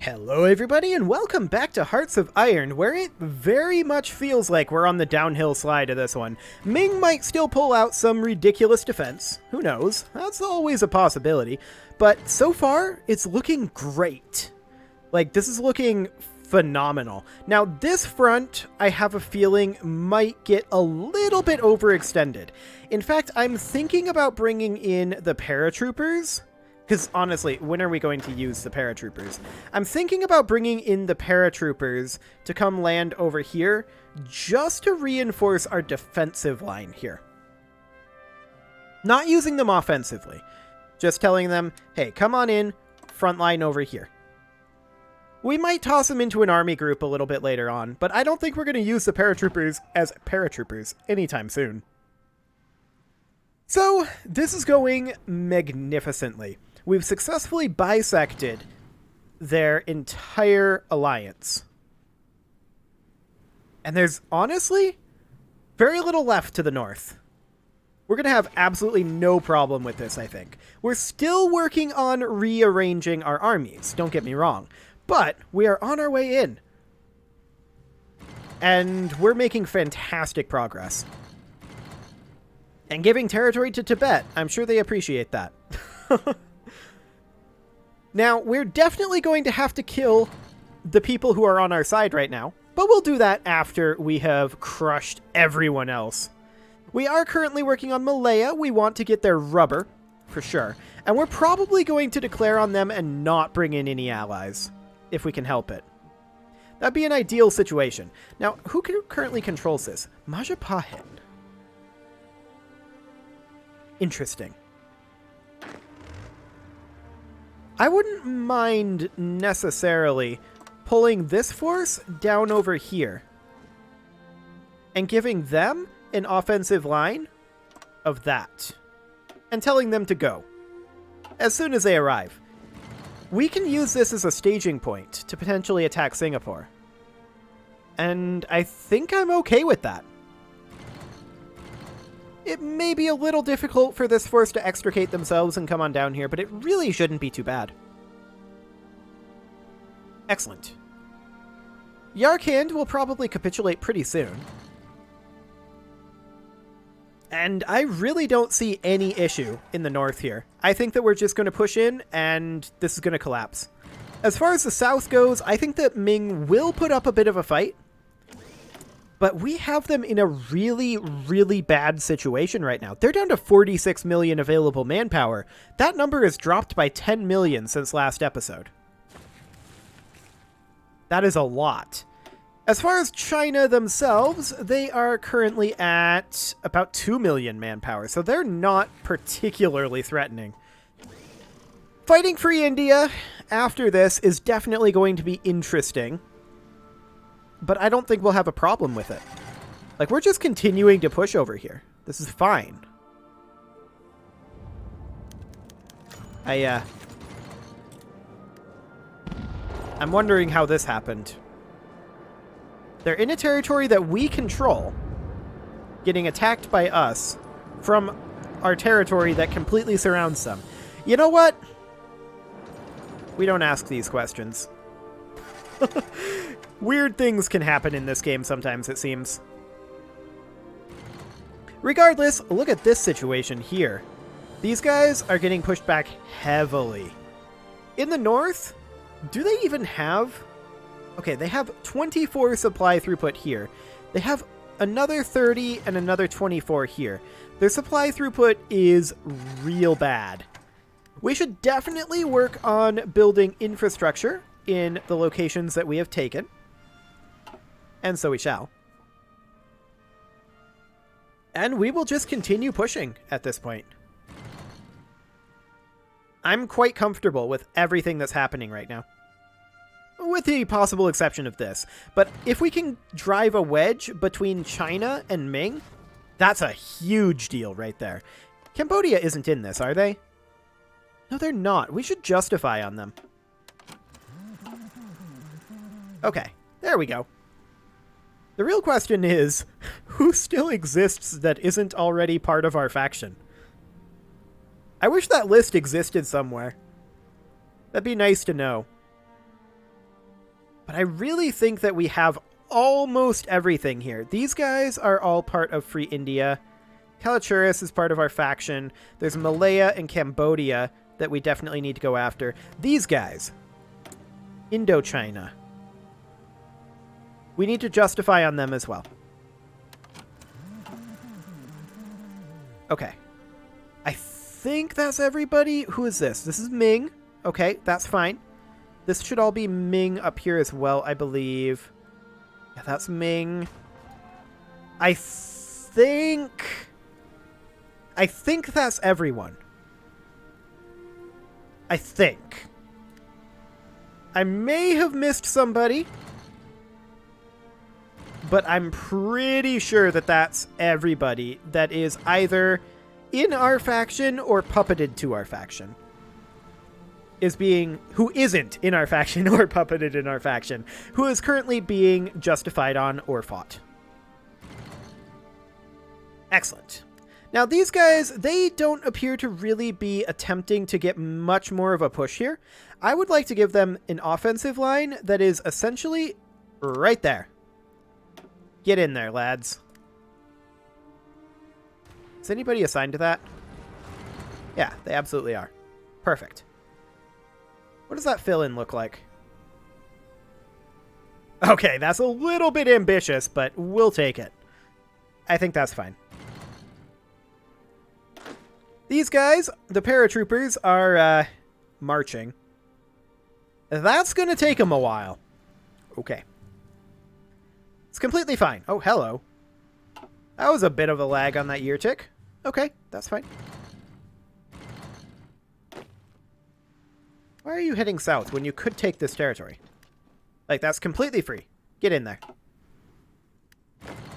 Hello everybody and welcome back to Hearts of Iron, where it very much feels like we're on the downhill slide of this one. Ming might still pull out some ridiculous defense, who knows, that's always a possibility, but so far it's looking great. Like, this is looking phenomenal. Now this front, I have a feeling, might get a little bit overextended. In fact, I'm thinking about bringing in the paratroopers. Because honestly, when are we going to use the paratroopers? I'm thinking about bringing in the paratroopers to come land over here just to reinforce our defensive line here. Not using them offensively. Just telling them, hey, come on in, front line over here. We might toss them into an army group a little bit later on, but I don't think we're going to use the paratroopers as paratroopers anytime soon. So, this is going magnificently. We've successfully bisected their entire alliance. And there's honestly very little left to the north. We're going to have absolutely no problem with this, I think. We're still working on rearranging our armies, don't get me wrong. But we are on our way in. And we're making fantastic progress. And giving territory to Tibet, I'm sure they appreciate that. Now, we're definitely going to have to kill the people who are on our side right now, but we'll do that after we have crushed everyone else. We are currently working on Malaya. We want to get their rubber, for sure. And we're probably going to declare on them and not bring in any allies, if we can help it. That'd be an ideal situation. Now, who currently controls this? Majapahin. Interesting. I wouldn't mind necessarily pulling this force down over here and giving them an offensive line of that and telling them to go as soon as they arrive. We can use this as a staging point to potentially attack Singapore. And I think I'm okay with that. It may be a little difficult for this force to extricate themselves and come on down here, but it really shouldn't be too bad. Excellent. Yarkand will probably capitulate pretty soon. And I really don't see any issue in the north here. I think that we're just going to push in, and this is going to collapse. As far as the south goes, I think that Ming will put up a bit of a fight. But we have them in a really, really bad situation right now. They're down to 46 million available manpower. That number has dropped by 10 million since last episode. That is a lot. As far as China themselves, they are currently at about 2 million manpower, so they're not particularly threatening. Fighting Free India after this is definitely going to be interesting. But I don't think we'll have a problem with it. Like, we're just continuing to push over here. This is fine. I'm wondering how this happened. They're in a territory that we control, getting attacked by us from our territory that completely surrounds them. You know what? We don't ask these questions. Weird things can happen in this game sometimes, it seems. Regardless, look at this situation here. These guys are getting pushed back heavily. In the north, do they even have... Okay, they have 24 supply throughput here. They have another 30 and another 24 here. Their supply throughput is real bad. We should definitely work on building infrastructure in the locations that we have taken. And so we shall. And we will just continue pushing at this point. I'm quite comfortable with everything that's happening right now. With the possible exception of this. But if we can drive a wedge between China and Ming, that's a huge deal right there. Cambodia isn't in this, are they? No, they're not. We should justify on them. Okay, there we go. The real question is, who still exists that isn't already part of our faction? I wish that list existed somewhere. That'd be nice to know. But I really think that we have almost everything here. These guys are all part of Free India. Kalachuris is part of our faction. There's Malaya and Cambodia that we definitely need to go after. These guys, Indochina. We need to justify on them as well. Okay. I think that's everybody. Who is this? This is Ming. Okay, that's fine. This should all be Ming up here as well, I believe. Yeah, that's Ming. I think that's everyone. I think. I may have missed somebody, but I'm pretty sure that that's everybody that is either in our faction or puppeted to our faction. Who isn't in our faction or puppeted in our faction, who is currently being justified on or fought. Excellent. Now these guys, they don't appear to really be attempting to get much more of a push here. I would like to give them an offensive line that is essentially right there. Get in there, lads. Is anybody assigned to that? Yeah, they absolutely are. Perfect. What does that fill-in look like? Okay, that's a little bit ambitious, but we'll take it. I think that's fine. These guys, the paratroopers, are marching. That's going to take them a while. Okay. It's completely fine. Oh, hello. That was a bit of a lag on that year tick. Okay, that's fine. Why are you heading south when you could take this territory? Like, that's completely free. Get in there.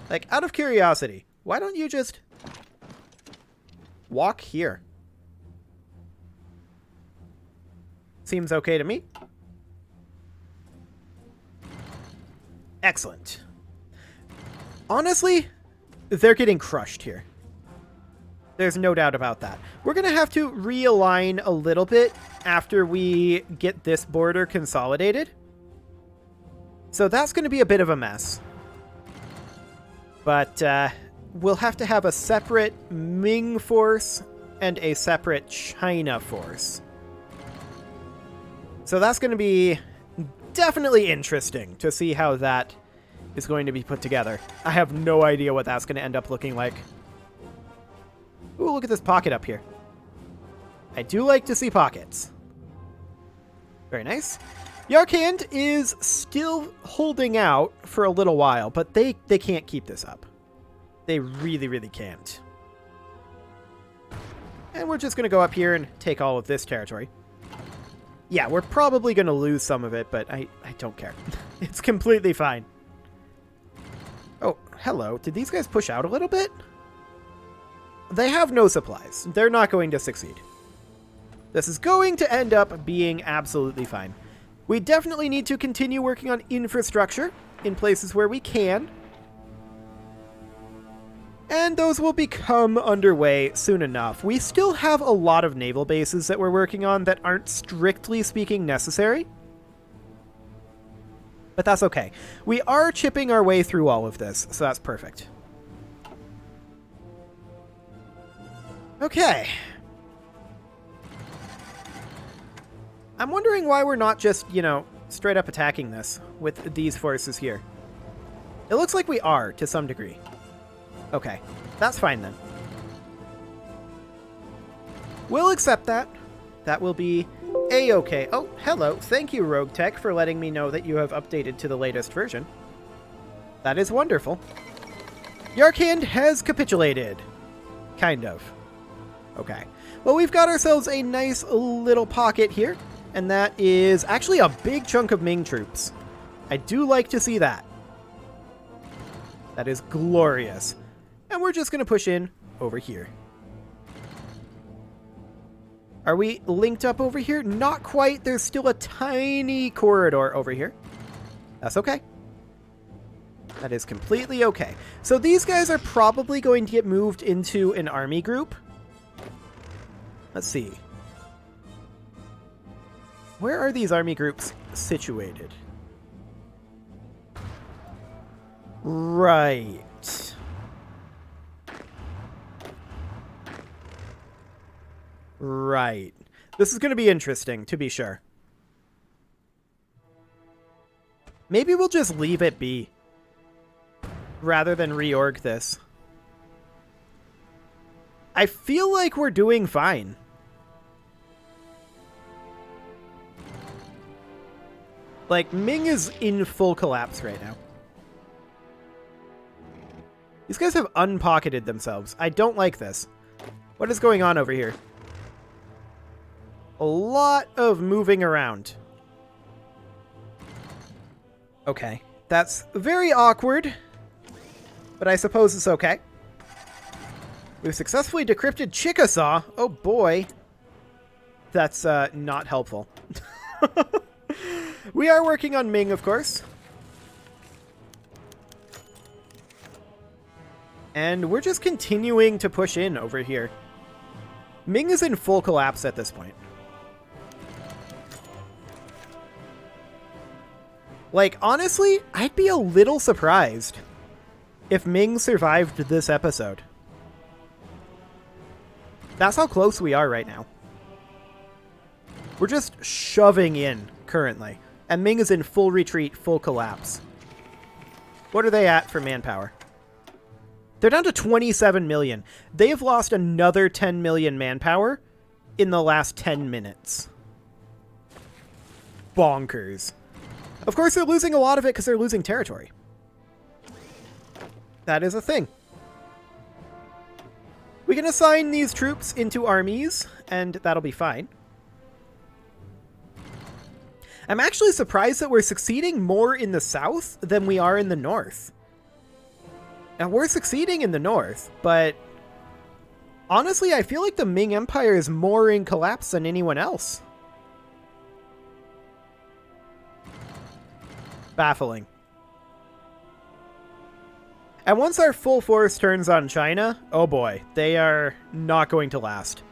Like, out of curiosity, why don't you just walk here? Seems okay to me. Excellent. Honestly, they're getting crushed here. There's no doubt about that. We're going to have to realign a little bit after we get this border consolidated. So that's going to be a bit of a mess. But we'll have to have a separate Ming force and a separate China force. So that's going to be definitely interesting to see how that is going to be put together. I have no idea what that's going to end up looking like. Ooh, look at this pocket up here. I do like to see pockets. Very nice. Yarkand is still holding out for a little while, but they can't keep this up. They really, really can't. And we're just going to go up here and take all of this territory. Yeah, we're probably going to lose some of it, but I don't care. It's completely fine. Oh, hello. Did these guys push out a little bit? They have no supplies. They're not going to succeed. This is going to end up being absolutely fine. We definitely need to continue working on infrastructure in places where we can. And those will become underway soon enough. We still have a lot of naval bases that we're working on that aren't strictly speaking necessary. But that's okay. We are chipping our way through all of this, so that's perfect. Okay. I'm wondering why we're not just, you know, straight up attacking this with these forces here. It looks like we are, to some degree. Okay, that's fine then. We'll accept that. That will be a-okay. Oh, hello. Thank you, Rogue Tech, for letting me know that you have updated to the latest version. That is wonderful. Yarkand has capitulated. Kind of. Okay. Well, we've got ourselves a nice little pocket here, and that is actually a big chunk of Ming troops. I do like to see that. That is glorious. And we're just going to push in over here. Are we linked up over here? Not quite. There's still a tiny corridor over here. That's okay. That is completely okay. So these guys are probably going to get moved into an army group. Let's see. Where are these army groups situated? Right. Right. This is going to be interesting, to be sure. Maybe we'll just leave it be, rather than reorg this. I feel like we're doing fine. Like, Ming is in full collapse right now. These guys have unpocketed themselves. I don't like this. What is going on over here? A lot of moving around. Okay. That's very awkward, but I suppose it's okay. We've successfully decrypted Chickasaw. Oh boy. That's not helpful. We are working on Ming, of course. And we're just continuing to push in over here. Ming is in full collapse at this point. Like, honestly, I'd be a little surprised if Ming survived this episode. That's how close we are right now. We're just shoving in currently. And Ming is in full retreat, full collapse. What are they at for manpower? They're down to 27 million. They have lost another 10 million manpower in the last 10 minutes. Bonkers. Of course, they're losing a lot of it because they're losing territory. That is a thing. We can assign these troops into armies, and that'll be fine. I'm actually surprised that we're succeeding more in the south than we are in the north. Now, we're succeeding in the north, but honestly, I feel like the Ming Empire is more in collapse than anyone else. Baffling. And once our full force turns on China, oh boy, they are not going to last.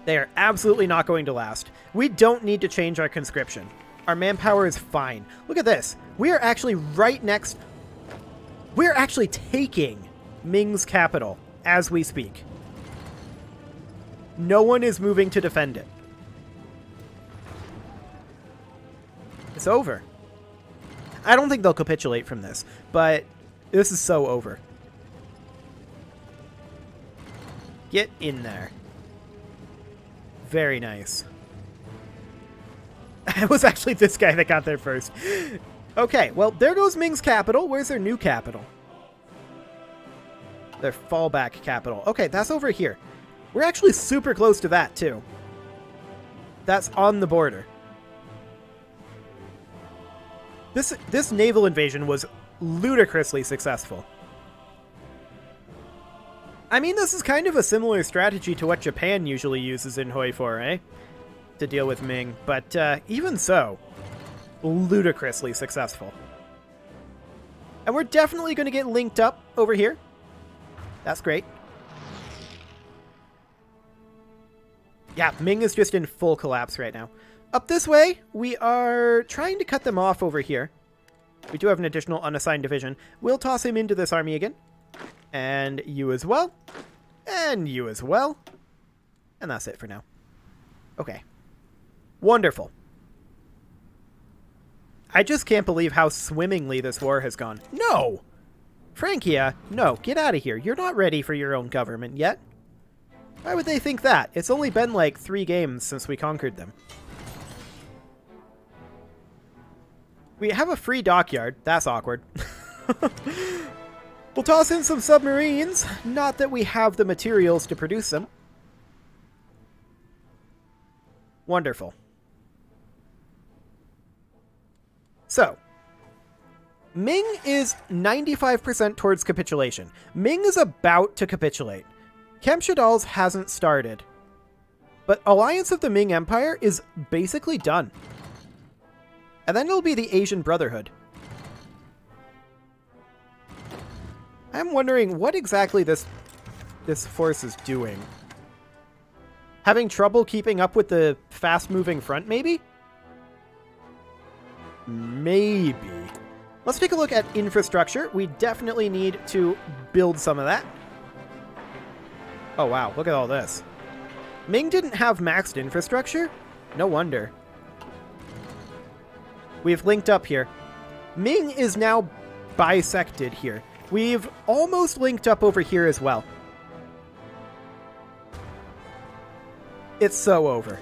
They are absolutely not going to last. We don't need to change our conscription. Our manpower is fine. Look at this. We are actually right next... We're actually taking Ming's capital as we speak. No one is moving to defend it. It's over. I don't think they'll capitulate from this, but this is so over. Get in there. Very nice. It was actually this guy that got there first. Okay, well, there goes Ming's capital. Where's their new capital? Their fallback capital. Okay, that's over here. We're actually super close to that, too. That's on the border. This naval invasion was ludicrously successful. I mean, this is kind of a similar strategy to what Japan usually uses in Hoi 4, eh? To deal with Ming, but even so, ludicrously successful. And we're definitely going to get linked up over here. That's great. Yeah, Ming is just in full collapse right now. Up this way, we are trying to cut them off over here. We do have an additional unassigned division. We'll toss him into this army again. And you as well. And you as well. And that's it for now. Okay. Wonderful. I just can't believe how swimmingly this war has gone. No! Frankia, no, get out of here. You're not ready for your own government yet. Why would they think that? It's only been like 3 games since we conquered them. We have a free dockyard. That's awkward. We'll toss in some submarines. Not that we have the materials to produce them. Wonderful. So, Ming is 95% towards capitulation. Ming is about to capitulate. Kemshadal's hasn't started. But Alliance of the Ming Empire is basically done. And then it'll be the Asian Brotherhood. I'm wondering what exactly this force is doing. Having trouble keeping up with the fast-moving front, maybe? Maybe. Let's take a look at infrastructure. We definitely need to build some of that. Oh, wow. Look at all this. Ming didn't have maxed infrastructure? No wonder. We've linked up here. Ming is now bisected here. We've almost linked up over here as well. It's so over.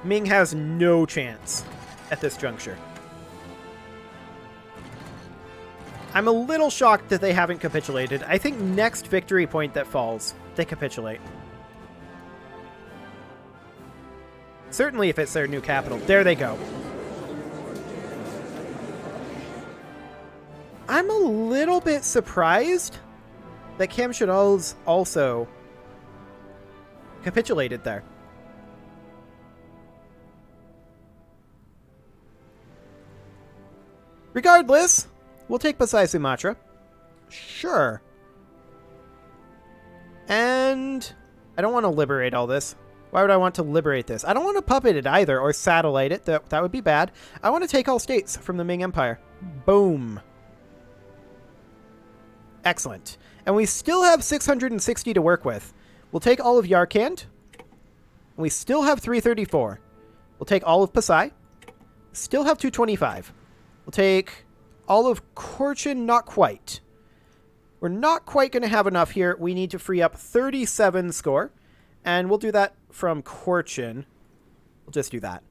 Ming has no chance at this juncture. I'm a little shocked that they haven't capitulated. I think next victory point that falls, they capitulate. Certainly if it's their new capital. There they go. I'm a little bit surprised that Kamshadal's also capitulated there. Regardless, we'll take Pasai Sumatra. Sure. And I don't want to liberate all this. Why would I want to liberate this? I don't want to puppet it either, or satellite it. That would be bad. I want to take all states from the Ming Empire. Boom. Excellent. And we still have 660 to work with. We'll take all of Yarkand. We still have 334. We'll take all of Pasai. Still have 225. We'll take all of Korchin, not quite. We're not quite going to have enough here. We need to free up 37 score. And we'll do that from Korchin. We'll just do that.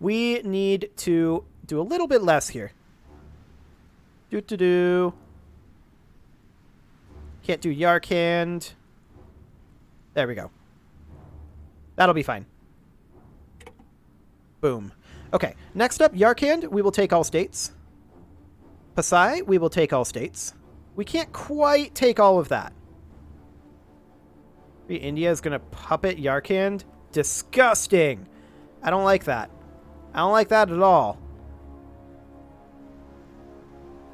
We need to do a little bit less here. Can't do Yarkand. There we go. That'll be fine. Boom. Okay, next up, Yarkand, we will take all states. Pasai, we will take all states. We can't quite take all of that. India is going to puppet Yarkand? Disgusting! I don't like that. I don't like that at all.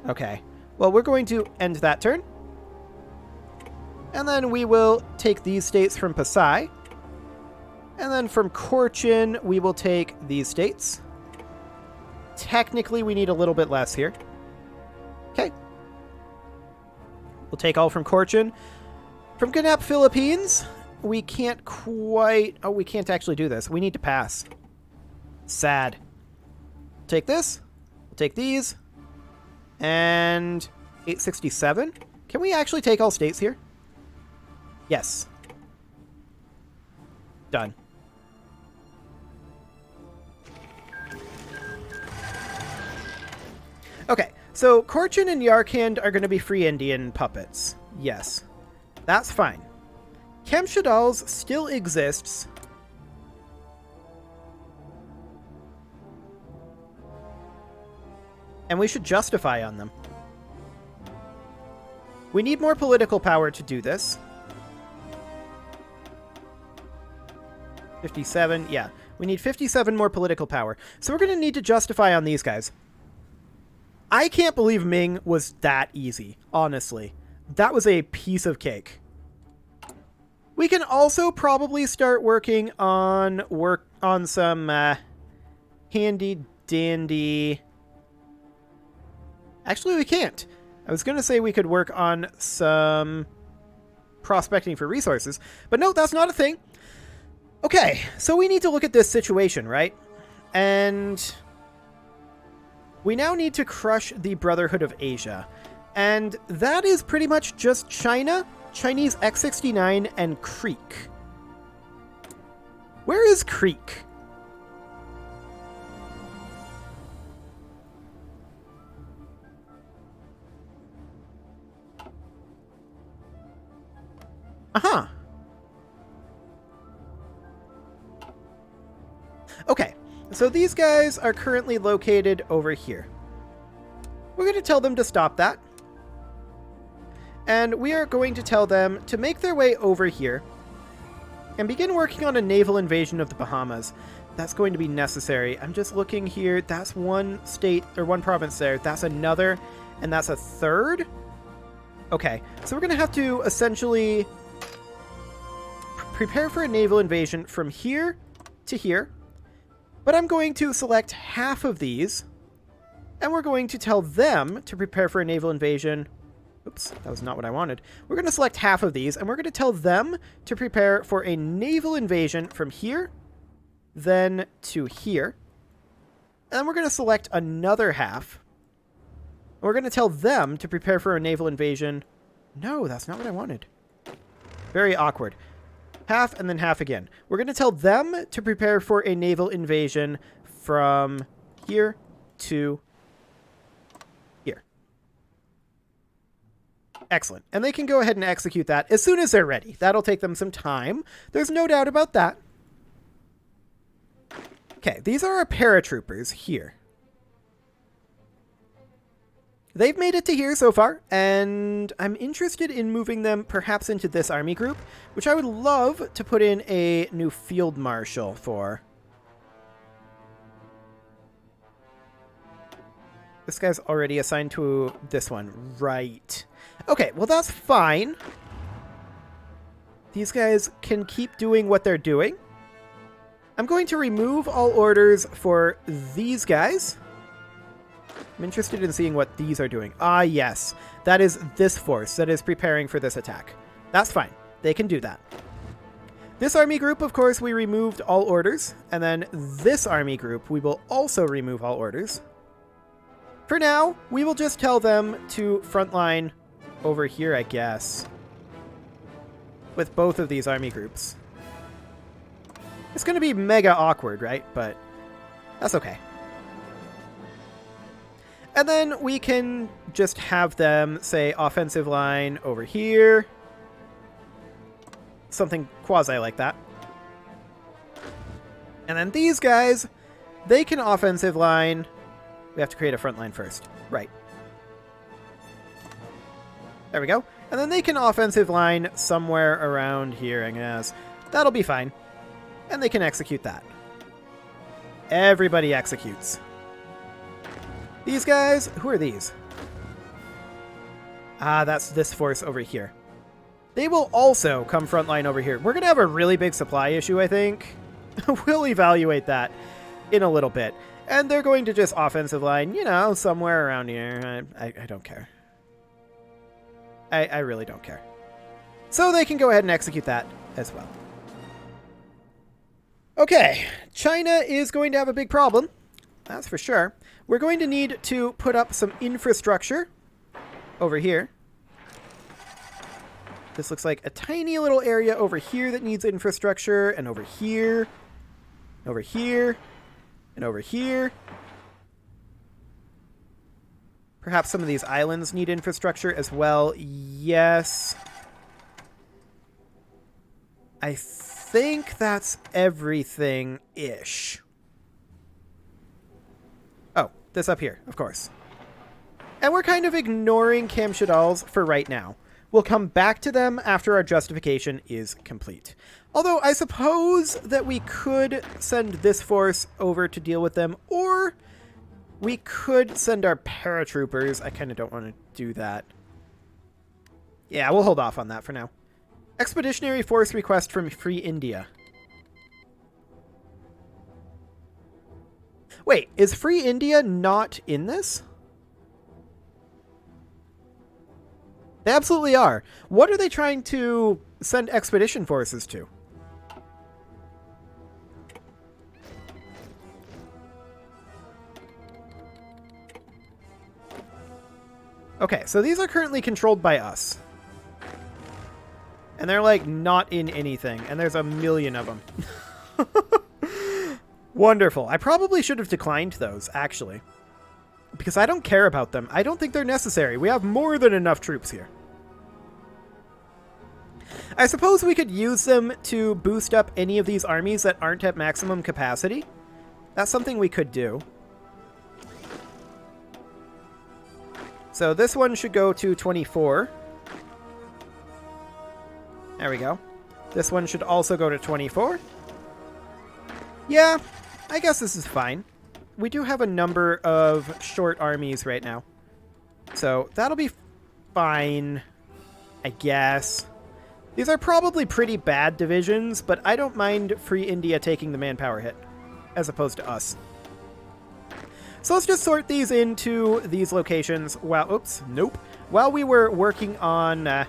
Okay, well, we're going to end that turn. And then we will take these states from Pasai. And then from Korchin, we will take these states. Technically, we need a little bit less here. Okay. We'll take all from Korchin. From Ganap, Philippines, we can't quite... Oh, we can't actually do this. We need to pass. Sad. Take this. We'll take these. And 867. Can we actually take all states here? Yes. Done. Okay, so Korchin and Yarkand are going to be free Indian puppets. Yes. That's fine. Kamshadal's still exists. And we should justify on them. We need more political power to do this. 57, yeah. We need 57 more political power. So we're going to need to justify on these guys. I can't believe Ming was that easy, honestly. That was a piece of cake. We can also probably start working on some handy dandy... Actually, we can't. I was going to say we could work on some prospecting for resources, but no, that's not a thing. Okay, so we need to look at this situation, right? And we now need to crush the Brotherhood of Asia. And that is pretty much just China, Chinese X-69, and Creek. Where is Creek? Uh-huh. Okay, so these guys are currently located over here. We're going to tell them to stop that. And we are going to tell them to make their way over here and begin working on a naval invasion of the Bahamas. That's going to be necessary. I'm just looking here. That's one state, or one province there. That's another, and that's a third? Okay, so we're going to have to essentially prepare for a naval invasion from here to here. But I'm going to select half of these, and we're going to tell them to prepare for a naval invasion. Oops, that was not what I wanted. We're going to select half of these, and we're going to tell them to prepare for a naval invasion from here, then to here. And then we're going to select another half. We're going to tell them to prepare for a naval invasion. No, that's not what I wanted. Very awkward. Half and then half again. We're going to tell them to prepare for a naval invasion from here to here. Excellent. And they can go ahead and execute that as soon as they're ready. That'll take them some time. There's no doubt about that. Okay, these are our paratroopers here. They've made it to here so far, and I'm interested in moving them perhaps into this army group, which I would love to put in a new field marshal for. This guy's already assigned to this one. Right. Okay, well that's fine. These guys can keep doing what they're doing. I'm going to remove all orders for these guys. I'm interested in seeing what these are doing. Ah, yes. That is this force that is preparing for this attack. That's fine. They can do that. This army group, of course, we removed all orders. And then this army group, we will also remove all orders. For now, we will just tell them to frontline over here, I guess. With both of these army groups. It's going to be mega awkward, right? But that's okay. And then we can just have them say offensive line over here. Something quasi like that. And then these guys, they can offensive line. We have to create a front line first. Right. There we go. And then they can offensive line somewhere around here, I guess. That'll be fine. And they can execute that. Everybody executes. These guys, who are these? Ah, that's this force over here. They will also come frontline over here. We're going to have a really big supply issue, I think. We'll evaluate that in a little bit. And they're going to just offensive line, you know, somewhere around here. I don't care. I really don't care. So they can go ahead and execute that as well. Okay, China is going to have a big problem. That's for sure. We're going to need to put up some infrastructure over here. This looks like a tiny little area over here that needs infrastructure, and over here, over here, and over here. Perhaps some of these islands need infrastructure as well. Yes. I think that's everything-ish. Oh, this up here, of course. And we're kind of ignoring Kamshadals for right now. We'll come back to them after our justification is complete. Although I suppose that we could send this force over to deal with them, or we could send our paratroopers. I kind of don't want to do that. Yeah, we'll hold off on that for now. Expeditionary force request from Free India. Wait, is Free India not in this? They absolutely are. What are they trying to send expedition forces to? Okay, so these are currently controlled by us. And they're, like, not in anything. And there's a million of them. Wonderful. I probably should have declined those, actually. Because I don't care about them. I don't think they're necessary. We have more than enough troops here. I suppose we could use them to boost up any of these armies that aren't at maximum capacity. That's something we could do. So this one should go to 24. There we go. This one should also go to 24. Yeah, I guess this is fine. We do have a number of short armies right now. So that'll be fine, I guess. These are probably pretty bad divisions, but I don't mind Free India taking the manpower hit. as opposed to us. So let's just sort these into these locations while we were working on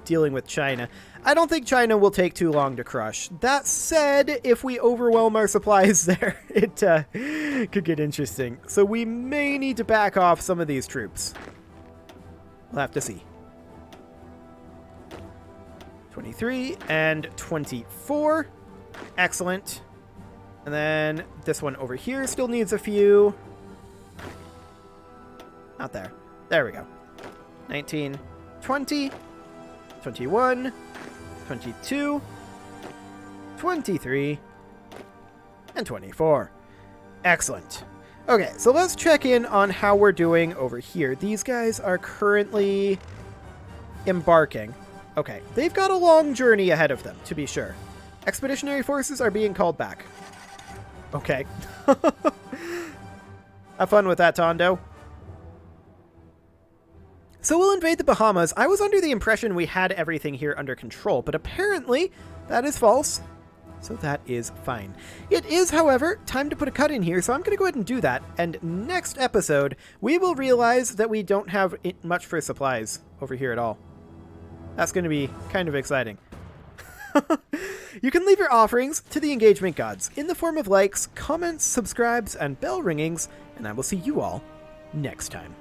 dealing with China. I don't think China will take too long to crush. That said, if we overwhelm our supplies there, it could get interesting. So we may need to back off some of these troops. We'll have to see. 23 and 24. Excellent. And then this one over here still needs a few. Not there. There we go. 19, 20, 21, 22, 23, and 24. Excellent. Okay, so let's check in on how we're doing over here. These guys are currently embarking. Okay, they've got a long journey ahead of them, to be sure. Expeditionary forces are being called back. Okay. Have fun with that, Tondo. So we'll invade the Bahamas. I was under the impression we had everything here under control, but apparently that is false. So that is fine. It is, however, time to put a cut in here, so I'm going to go ahead and do that. And next episode, we will realize that we don't have much for supplies over here at all. That's going to be kind of exciting. You can leave your offerings to the engagement gods in the form of likes, comments, subscribes, and bell ringings, and I will see you all next time.